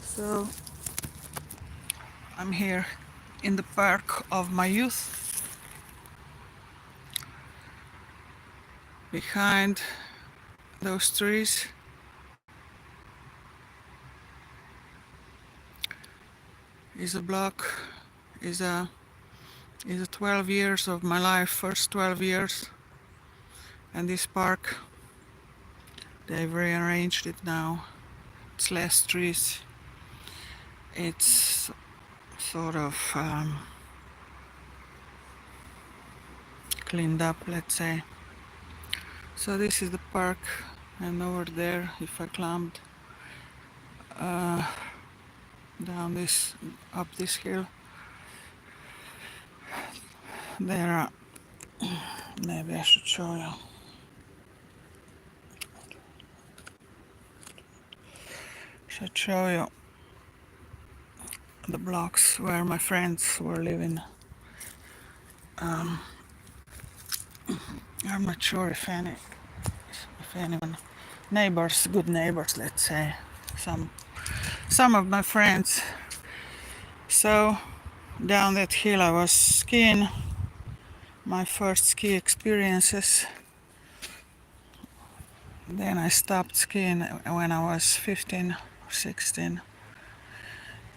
So I'm here in the park of my youth. Behind those trees is a block, is a 12 years of my life, first 12 years. And this park, they've rearranged it now. It's less trees. It's sort of cleaned up, let's say. So this is the park, and over there, if I climbed uh, down this, up this hill, there are, maybe I should show you. Should show you the blocks where my friends were living. I'm not sure if anyone, neighbors, good neighbors, let's say, some of my friends. So down that hill I was skiing, my first ski experiences. Then I stopped skiing when I was 15 or 16,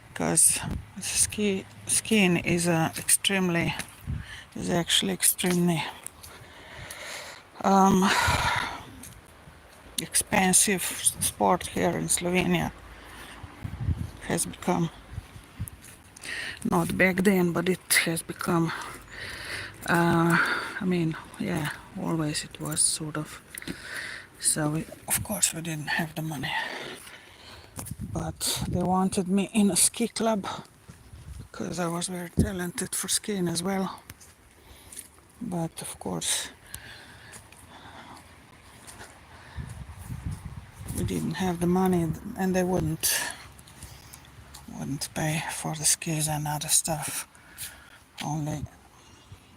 because skiing is actually extremely expensive sport here in Slovenia. Has become, not back then, but it has become, always it was sort of. So of course we didn't have the money, but they wanted me in a ski club because I was very talented for skiing as well. But of course we didn't have the money, and they wouldn't pay for the skis and other stuff. Only,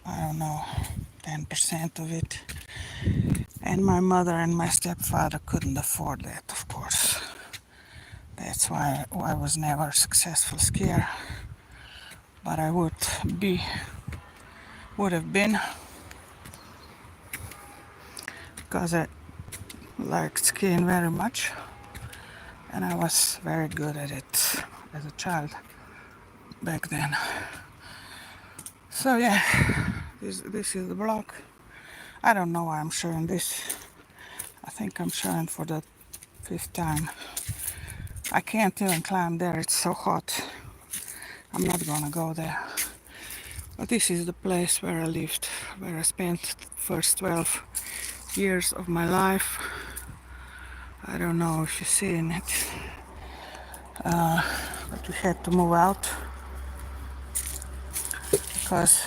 I don't know, 10% of it. And my mother and my stepfather couldn't afford that, of course. That's why I was never a successful skier. But I would have been, because I liked skiing very much, and I was very good at it as a child back then. So yeah, this is the block. I don't know why I'm showing this. I think I'm showing for the 5th time. I can't even climb there, it's so hot. I'm not gonna go there. But this is the place where I lived, where I spent the first 12 years of my life. I don't know if you've seen it, but we had to move out because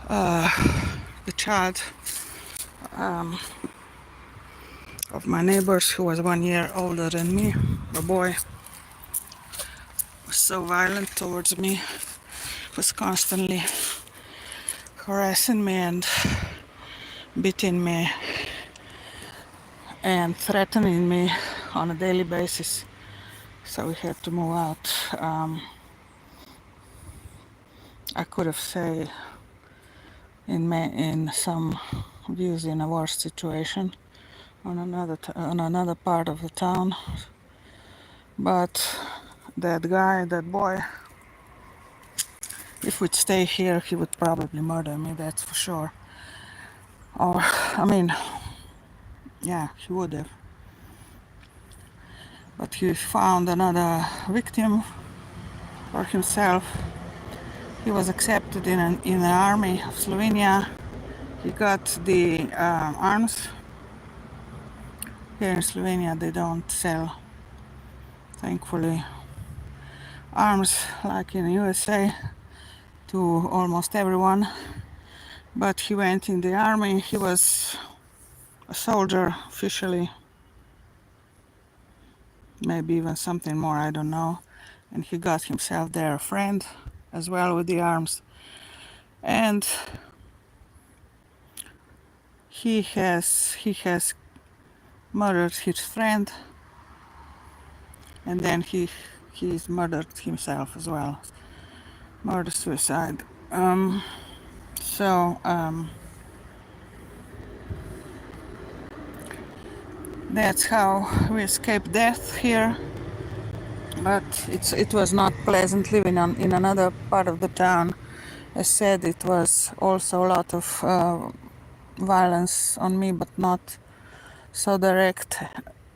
the child of my neighbors, who was 1 year older than me, a boy, was so violent towards me, was constantly harassing me and beating me and threatening me on a daily basis. So we had to move out. I could have said in some views in a worse situation on another part of the town, but that boy, if we'd stay here, he would probably murder me, that's for sure. Or, yeah, he would have. But he found another victim for himself. He was accepted in the army of Slovenia. He got the arms. Here in Slovenia they don't sell, thankfully, arms like in the USA to almost everyone. But he went in the army. He was a soldier officially, maybe even something more, I don't know. And he got himself there a friend as well with the arms. And he has murdered his friend, and then he's murdered himself as well. Murder suicide. So that's how we escaped death here. But it was not pleasant living in another part of the town. As said, it was also a lot of violence on me, but not so direct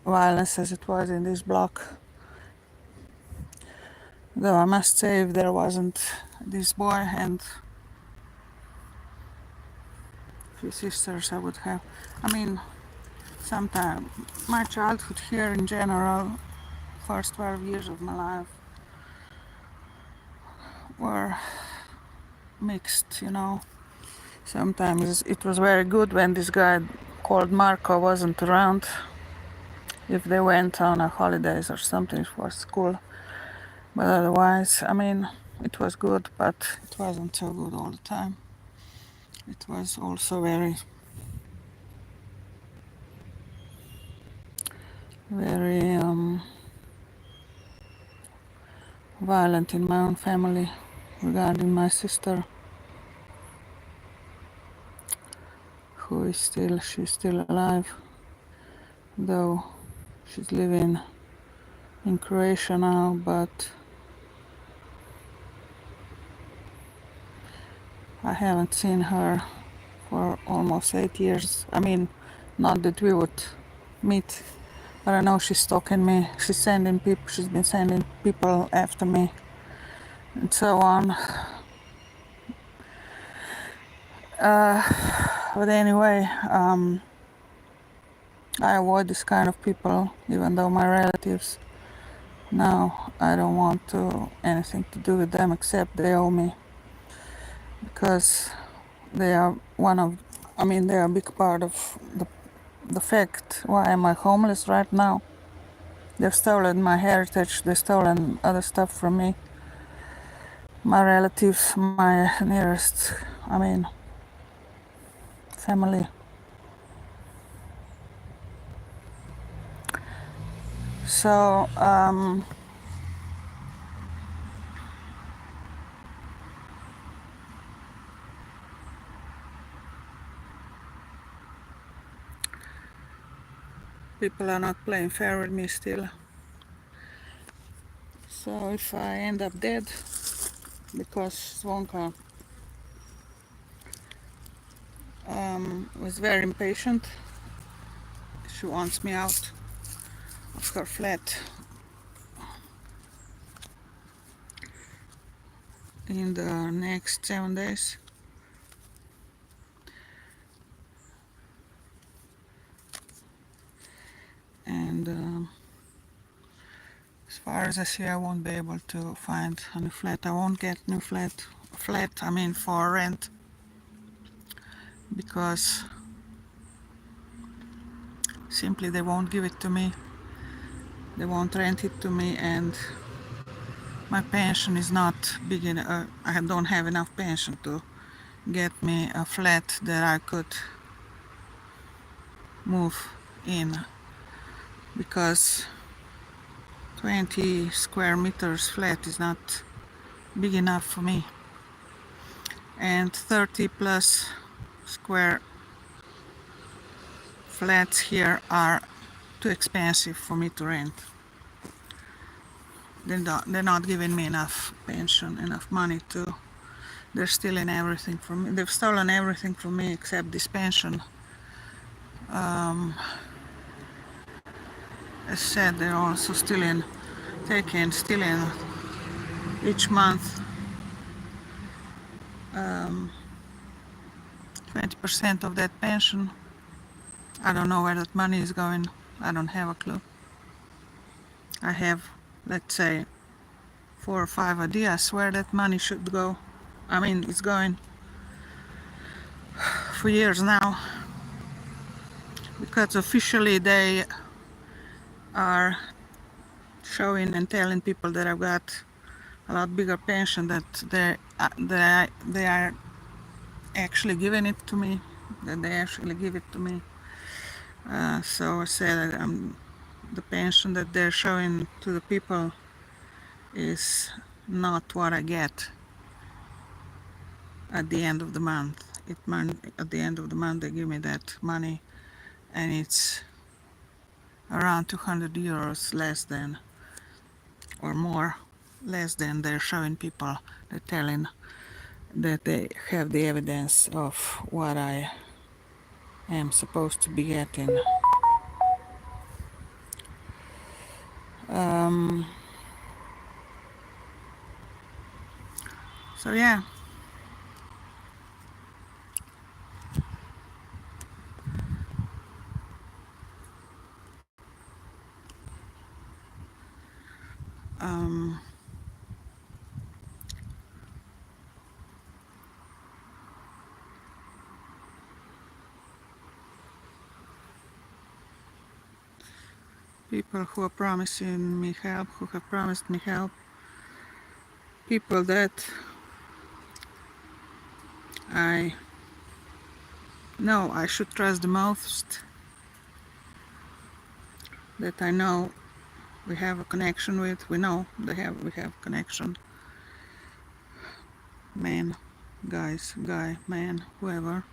violence as it was in this block. Though I must say, if there wasn't this boy and few sisters, I would have. I mean, sometime my childhood here in general, first 12 years of my life, were mixed, you know. Sometimes it was very good when this guy called Marco wasn't around. If they went on a holidays or something for school. But otherwise, I mean, it was good, but it wasn't so good all the time. It was also very violent in my own family regarding my sister, she's still alive, though she's living in Croatia now, but I haven't seen her for almost 8 years. I mean, not that we would meet, but I know she's stalking me. She's been sending people after me, and so on. But anyway, I avoid this kind of people, even though my relatives now I don't want anything to do with them except they owe me, because they are they are a big part of the fact why am I homeless right now. They've stolen my heritage, they've stolen other stuff from me, my relatives, my nearest, family. So, people are not playing fair with me still. So if I end up dead, because Zvonka was very impatient, she wants me out of her flat in the next 7 days. And as far as I see, I won't be able to find a new flat. I won't get new flat for rent, because simply they won't give it to me. They won't rent it to me, and my pension is not big enough. I don't have enough pension to get me a flat that I could move in, because 20 square meters flat is not big enough for me, and 30 plus square flats here are too expensive for me to rent. They're not giving me enough pension, enough money to. They're stealing everything from me. They've stolen everything from me except this pension. As said, they're also stealing each month 20% of that pension. I don't know where that money is going. I don't have a clue. I have, let's say, 4 or 5 ideas where that money should go. It's going for years now, because officially they are showing and telling people that I've got a lot bigger pension, that they are actually giving it to me, that they actually give it to me. So I said the pension that they're showing to the people is not what I get at the end of the month. At the end of the month they give me that money, and it's around 200 euros less than, or more, less than they're showing people. They're telling that they have the evidence of what I am supposed to be getting. So yeah, people who are promising me help, who have promised me help, people that I know I should trust the most, that I know we have a connection with, we know we have connection, man, guy, man, whoever.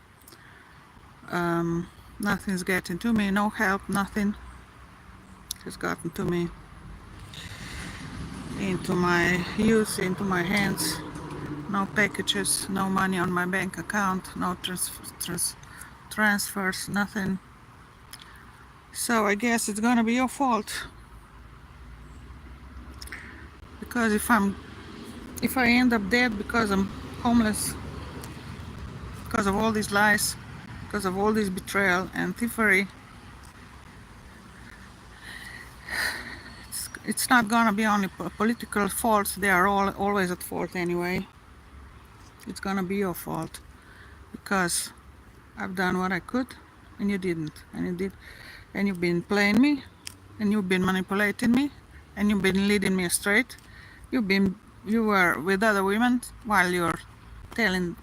Nothing's getting to me, no help, nothing has gotten to me, into my use, into my hands. No packages, no money on my bank account, no transfers, nothing. So I guess it's gonna be your fault, because if I end up dead because I'm homeless, because of all these lies, because of all this betrayal and thievery, it's not gonna be only political faults. They are all always at fault anyway. It's gonna be your fault, because I've done what I could and you didn't, and you did, and you've been playing me, and you've been manipulating me, and you've been leading me astray. You were with other women while you're telling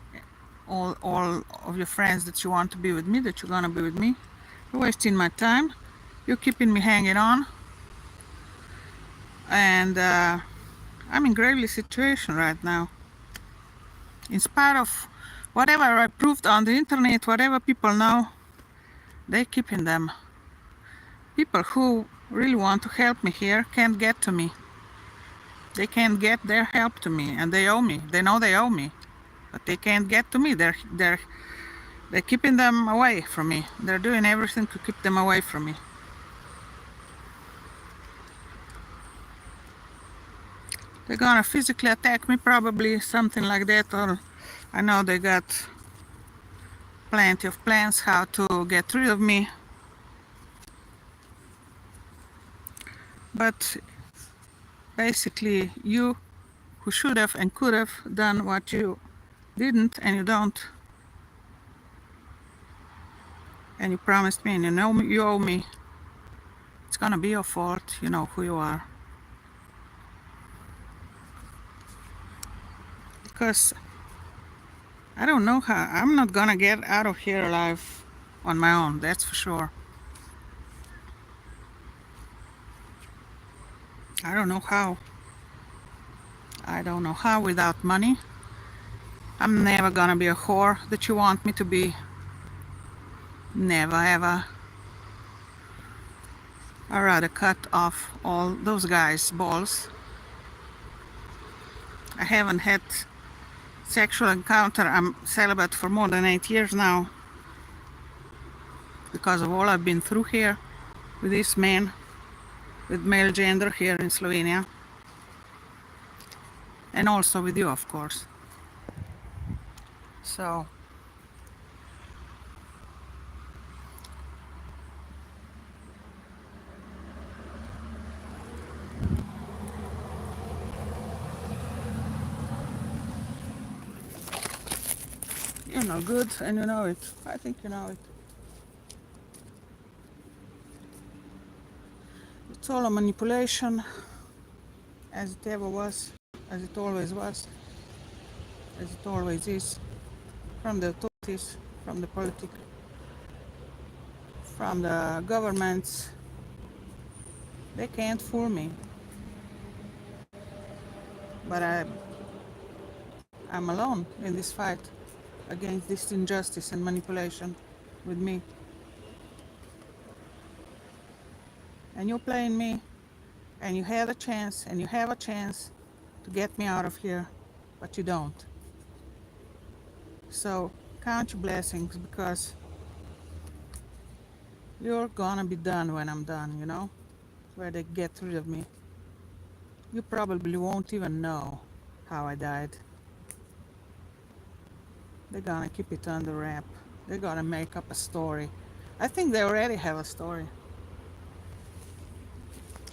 all of your friends that you want to be with me, that you're gonna be with me. You're wasting my time. You're keeping me hanging on, and I'm in gravely situation right now. In spite of whatever I proved on the internet, whatever people know, they're keeping them. People who really want to help me here can't get to me. They can't get their help to me, and they owe me. They know they owe me, but they can't get to me. They're keeping them away from me. They're doing everything to keep them away from me. They're gonna physically attack me, probably, something like that, or I know they got plenty of plans how to get rid of me. But basically, you who should have and could have done what you didn't, and you don't, and you promised me, and you know you owe me, it's gonna be your fault. You know who you are. Because I don't know how, I'm not gonna get out of here alive on my own, that's for sure. I don't know how. I don't know how without money. I'm never gonna be a whore that you want me to be. Never ever. I'd rather cut off all those guys' balls. I haven't had sexual encounter. I'm celibate for more than 8 years now, because of all I've been through here with this man, with male gender here in Slovenia, and also with you, of course. So you're no good, and you know it. I think you know it. It's all a manipulation, as it ever was, as it always was, as it always is, from the authorities, from the from the governments. They can't fool me. But I'm alone in this fight against this injustice and manipulation with me. And you're playing me, and you had a chance, and you have a chance to get me out of here, but you don't. So count your blessings, because you're gonna be done when I'm done, where they get rid of me. You probably won't even know how I died. They're gonna keep it under wrap. They're gonna make up a story. I think they already have a story.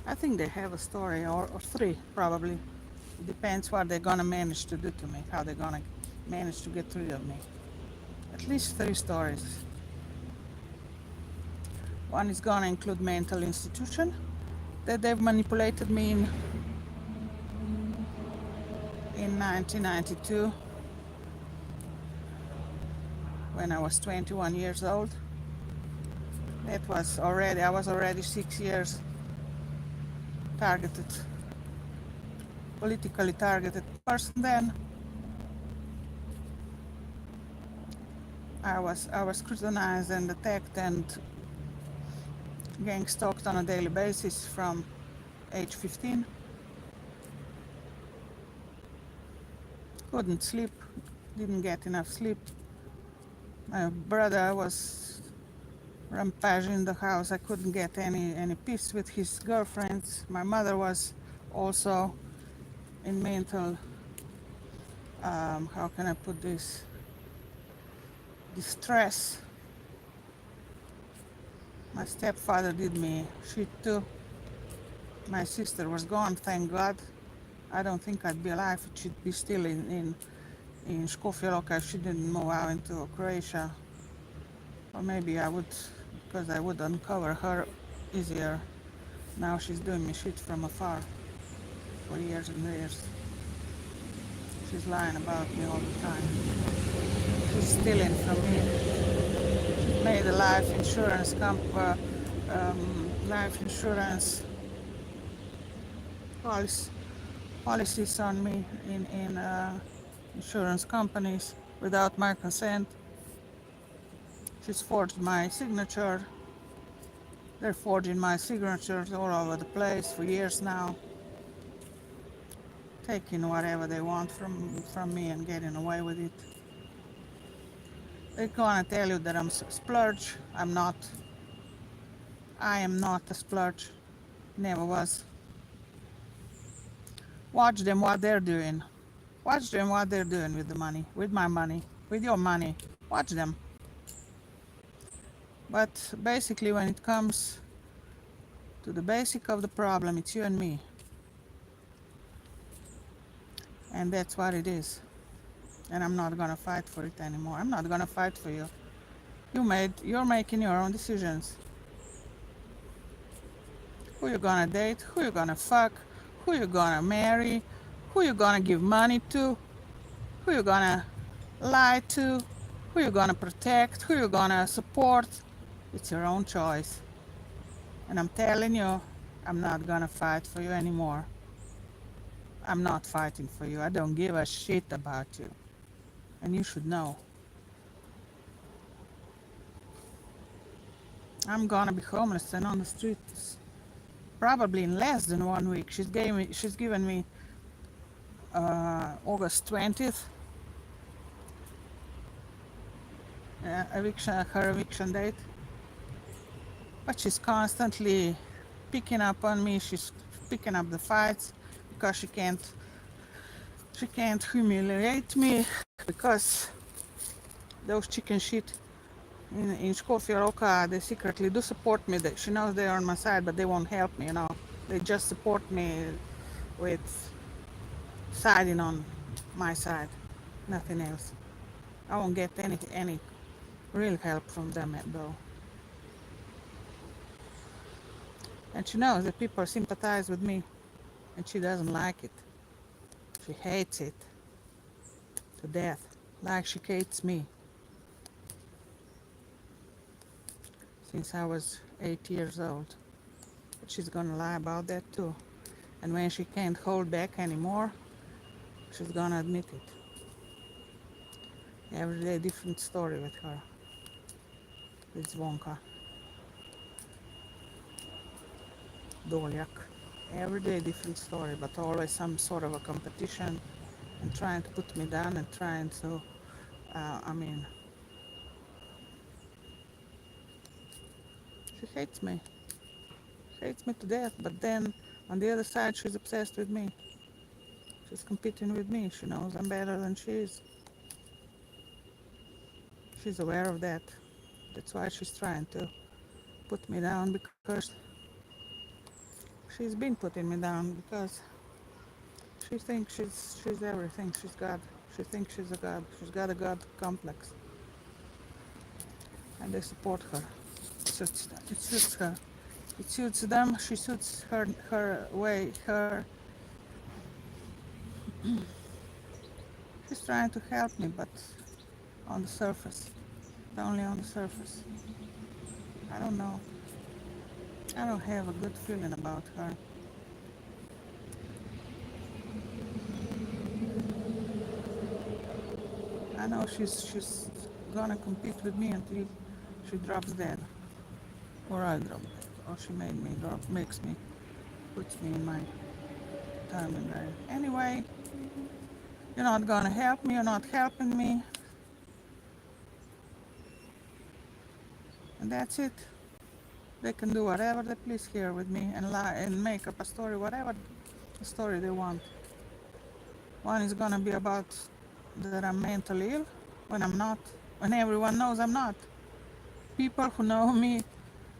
I think they have a story, or three, probably. It depends what they're gonna manage to do to me, how they're gonna manage to get rid of me. At least three stories. One is gonna include mental institution that they've manipulated me in 1992 when I was 21 years old. I was already 6 years targeted, politically targeted person then. I was scrutinized and attacked and gang stalked on a daily basis from age 15. Couldn't sleep, didn't get enough sleep. My brother was rampaging in the house. I couldn't get any peace with his girlfriends. My mother was also in mental, how can I put this, distress. My stepfather did me shit too. My sister was gone, thank God. I don't think I'd be alive. She'd be still in Skopje Loka if she didn't move out into Croatia. Or maybe I would, because I would uncover her easier. Now she's doing me shit from afar for years and years. She's lying about me all the time. She's stealing from me. She made a life insurance policy, policies on me in insurance companies without my consent. She's forged my signature. They're forging my signatures all over the place for years now, taking whatever they want from me and getting away with it. They're gonna tell you that I'm a splurge. I'm not. I am not a splurge. Never was. Watch them what they're doing. Watch them what they're doing with the money, with my money, with your money. Watch them. But basically, when it comes to the basic of the problem, it's you and me. And that's what it is. And I'm not gonna fight for it anymore. I'm not gonna fight for you. You're making your own decisions. Who you're gonna date, who you're gonna fuck, who you're gonna marry, who you're gonna give money to, who you're gonna lie to, who you're gonna protect, who you're gonna support. It's your own choice. And I'm telling you, I'm not gonna fight for you anymore. I'm not fighting for you. I don't give a shit about you. And you should know. I'm gonna be homeless and on the streets probably in less than 1 week. She's given me August 20th her eviction date. But she's constantly picking up on me. She's picking up the fights because she can't humiliate me, because those chicken shit in Skopje Loka, they secretly do support me. She knows they're on my side, but they won't help me, They just support me with siding on my side, nothing else. I won't get any real help from them though. And she knows that people sympathize with me, and she doesn't like it. She hates it to death, like she hates me. since I was 8 years old. But she's gonna lie about that too. And when she can't hold back anymore, she's gonna admit it. Every day different story with her, with Zvonka, Doljak. Every day different story, but always some sort of a competition and trying to put me down and trying to, I mean, she hates me. She hates me to death, but then on the other side, she's obsessed with me. She's competing with me. She knows I'm better than she is. She's aware of that. That's why she's trying to put me down because she's been putting me down because she thinks she's everything. She's God. She thinks she's a God. She's got a God complex. And they support her. It suits her. It suits them. She suits her way. She's trying to help me, but on the surface. Only on the surface. I don't know. I don't have a good feeling about her. I know she's gonna compete with me until she drops dead. Or I drop dead. Or she made me drop, puts me in my time and grave. Anyway, you're not gonna help me, you're not helping me. And that's it. They can do whatever they please here with me and lie and make up a story, whatever story they want. One is gonna be about that I'm mentally ill when I'm not, when everyone knows I'm not. People who know me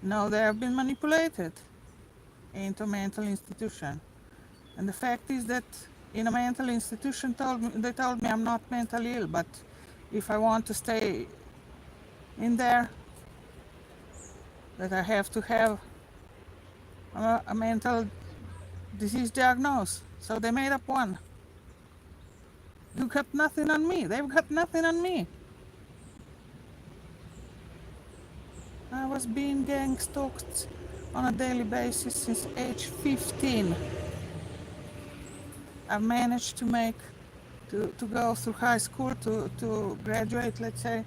know they have been manipulated into a mental institution. And the fact is that in a mental institution they told me I'm not mentally ill, but if I want to stay in there, that I have to have a mental disease diagnosis. So they made up one. You got nothing on me. They've got nothing on me. I was being gang stalked on a daily basis since age 15. I've managed to go through high school to graduate, let's say,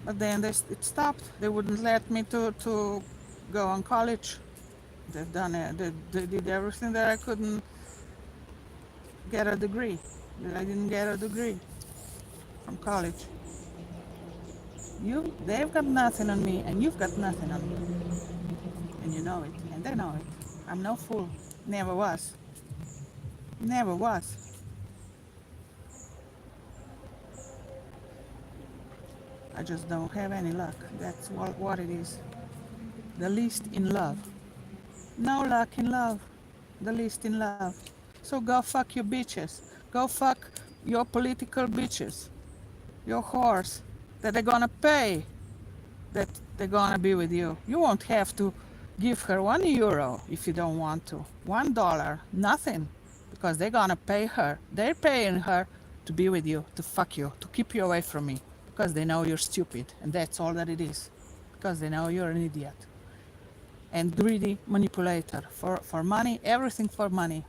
but then it stopped. They wouldn't let me to go on college. They've done it. They did everything that I couldn't get a degree. That I didn't get a degree from college. They've got nothing on me, and you've got nothing on me, and you know it, and they know it. I'm no fool. Never was. Never was. I just don't have any luck. That's what it is. The least in love. No luck in love. The least in love. So go fuck your bitches. Go fuck your political bitches. Your whores. That they're gonna pay. That they're gonna be with you. You won't have to give her €1 if you don't want to. $1. Nothing. Because they're gonna pay her. They're paying her to be with you. To fuck you. To keep you away from me. Because they know you're stupid. And that's all that it is. Because they know you're an idiot. And greedy manipulator. For money. Everything for money.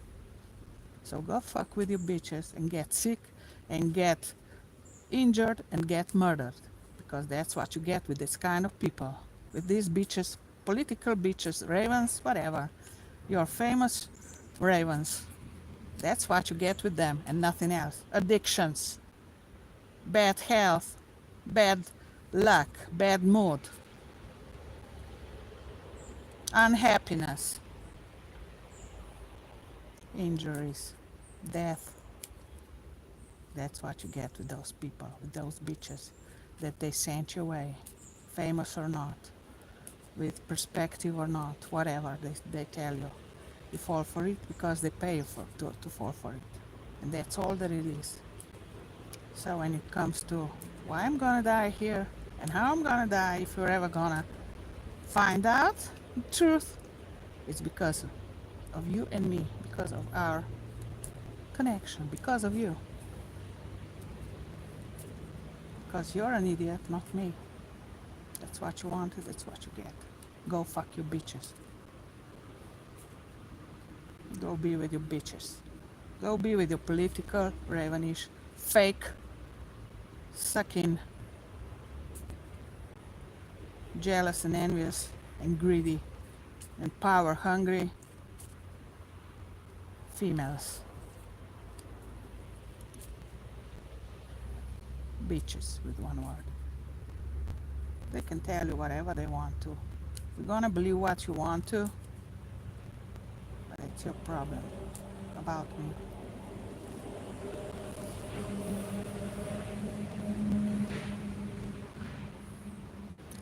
So go fuck with your bitches and get sick and get injured and get murdered. Because that's what you get with this kind of people. With these bitches, political bitches, ravens, whatever. You're famous ravens. That's what you get with them and nothing else. Addictions, bad health, bad luck, bad mood, unhappiness, injuries, death. That's what you get with those people, with those bitches that they sent your way, famous or not, with perspective or not, whatever they tell you. You fall for it because they pay you to fall for it. And that's all that it is. So when it comes to why I'm gonna die here and how I'm gonna die, if you're ever gonna find out the truth, it's because of you and me, because of our connection, because of you. Because you're an idiot, not me. That's what you wanted, that's what you get. Go fuck your bitches. Go be with your bitches. Go be with your political, ravenish, fake, sucking, jealous and envious and greedy and power hungry females. Bitches with one word. They can tell you whatever they want to. You're gonna believe what you want to, but it's your problem about me.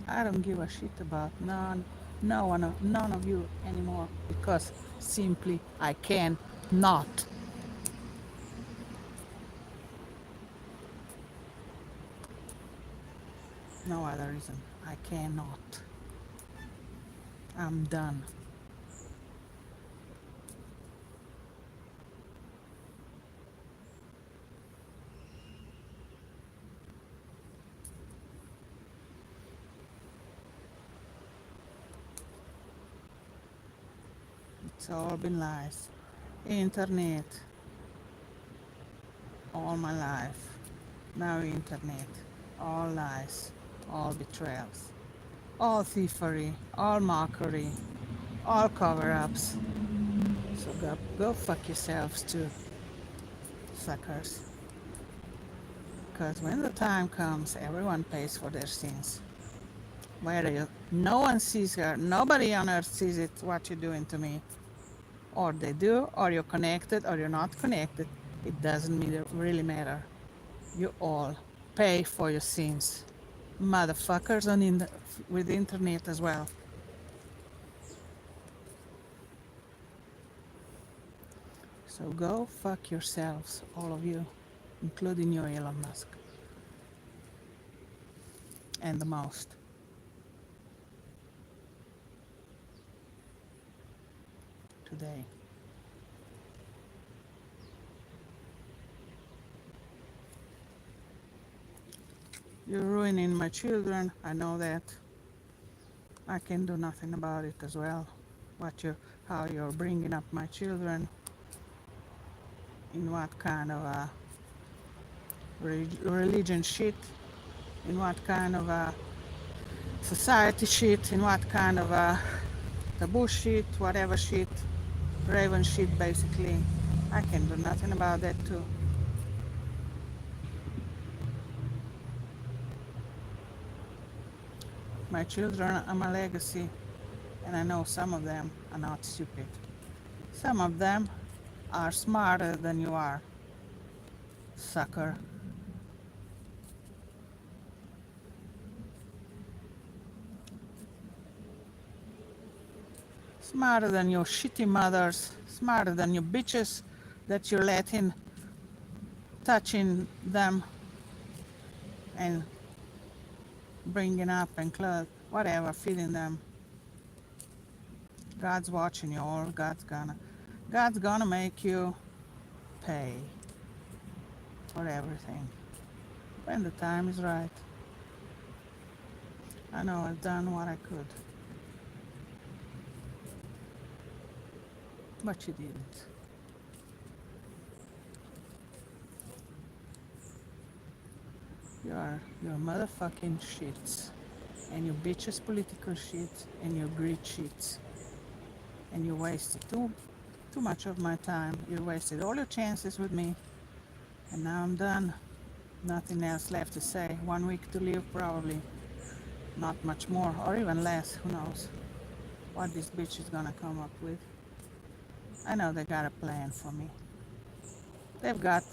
I don't give a shit about none of you anymore because simply I can not. No other reason. I cannot. I'm done. It's all been lies. Internet. All my life. Now internet. All lies. All betrayals. All thievery. All mockery. All cover-ups. So go fuck yourselves too, suckers. Because when the time comes, everyone pays for their sins. No one sees her, nobody on earth sees it, what you're doing to me. Or they do, or you're connected, or you're not connected. It doesn't really matter. You all pay for your sins. Motherfuckers with the internet as well. So go fuck yourselves, all of you, including you, Elon Musk. And the most. Today. You're ruining my children, I know that. I can do nothing about it as well. How you're bringing up my children, in what kind of a religion shit, in what kind of a society shit, in what kind of a taboo shit, whatever shit, raven shit basically. I can do nothing about that too. My children are my legacy, and I know some of them are not stupid. Some of them are smarter than you are, sucker. Smarter than your shitty mothers, smarter than your bitches that you're letting touching them and bringing up and whatever, feeding them. God's watching you all. God's gonna make you pay for everything when the time is right. I know I've done what I could, but you didn't. You're motherfucking shits, and you bitches political shit, and you greed shits, and you wasted too much of my time. You wasted all your chances with me, and now I'm done. Nothing else left to say. 1 week to live probably. Not much more, or even less, who knows what this bitch is gonna come up with. I know they got a plan for me. They've got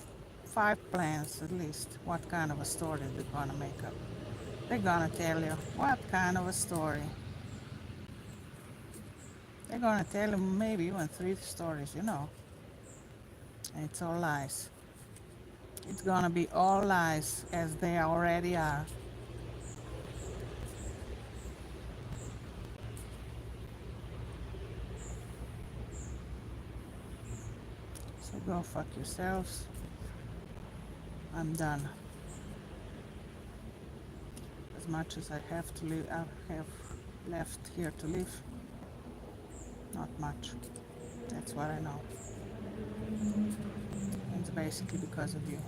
5 plans at least. What kind of a story they're gonna make up. They're gonna tell you what kind of a story. They're gonna tell you maybe even 3 stories, you know. And it's all lies. It's gonna be all lies, as they already are. So go fuck yourselves. I'm done. as much as I have to live, I have left here to live. Not much. That's what I know. And it's basically because of you.